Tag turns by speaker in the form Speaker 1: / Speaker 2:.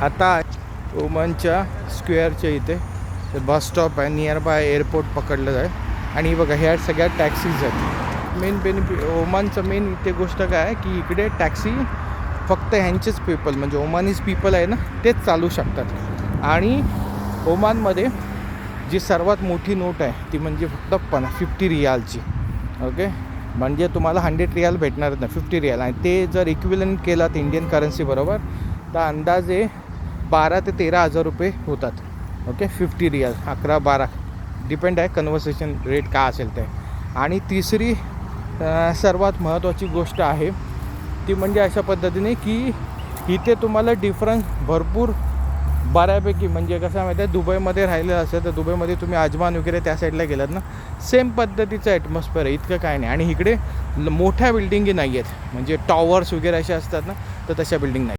Speaker 1: आता ओमानच्या स्क्वेअरच्या इथे बस स्टॉप आहे, नियर बाय एअरपोर्ट पकडलं जाईल. आणि बघा ह्या सगळ्या टॅक्सीज आहेत. मेन बेनिफिट ओमानचं मेन इथे गोष्ट काय आहे की इकडे टॅक्सी फक्त ह्यांचेच पीपल म्हणजे ओमानीज पीपल आहे ना तेच चालू शकतात. आणि ओमानमध्ये जी सर्वात मोठी नोट आहे ती म्हणजे फक्त 50 रियालची. ओके, म्हणजे तुम्हाला 100 रियाल भेटणारच नाही, 50 रियाल. आणि ते जर इक्विलंट केलात इंडियन करन्सी बरोबर तर अंदाजे 12 ते 13 हजार रुपये होतात. ओके, 50 रियाल 11-12 डिपेंड आहे कन्व्हर्सेशन रेट काय असेल ते. आणि तिसरी सर्वात महत्त्वाची गोष्ट आहे ती म्हणजे अशा पद्धतीने की इथे तुम्हाला डिफरन्स भरपूर बऱ्यापैकी म्हणजे कसं माहिती आहे, दुबईमध्ये राहिलेलं असेल तर दुबईमध्ये तुम्ही अजमान वगैरे त्या साईडला गेलात ना सेम पद्धतीचं ॲटमॉस्फिअर आहे, इतकं काय नाही. आणि इकडे मोठ्या बिल्डिंगी नाही आहेत म्हणजे टॉवर्स वगैरे अशा असतात ना तर तशा बिल्डिंग नाही.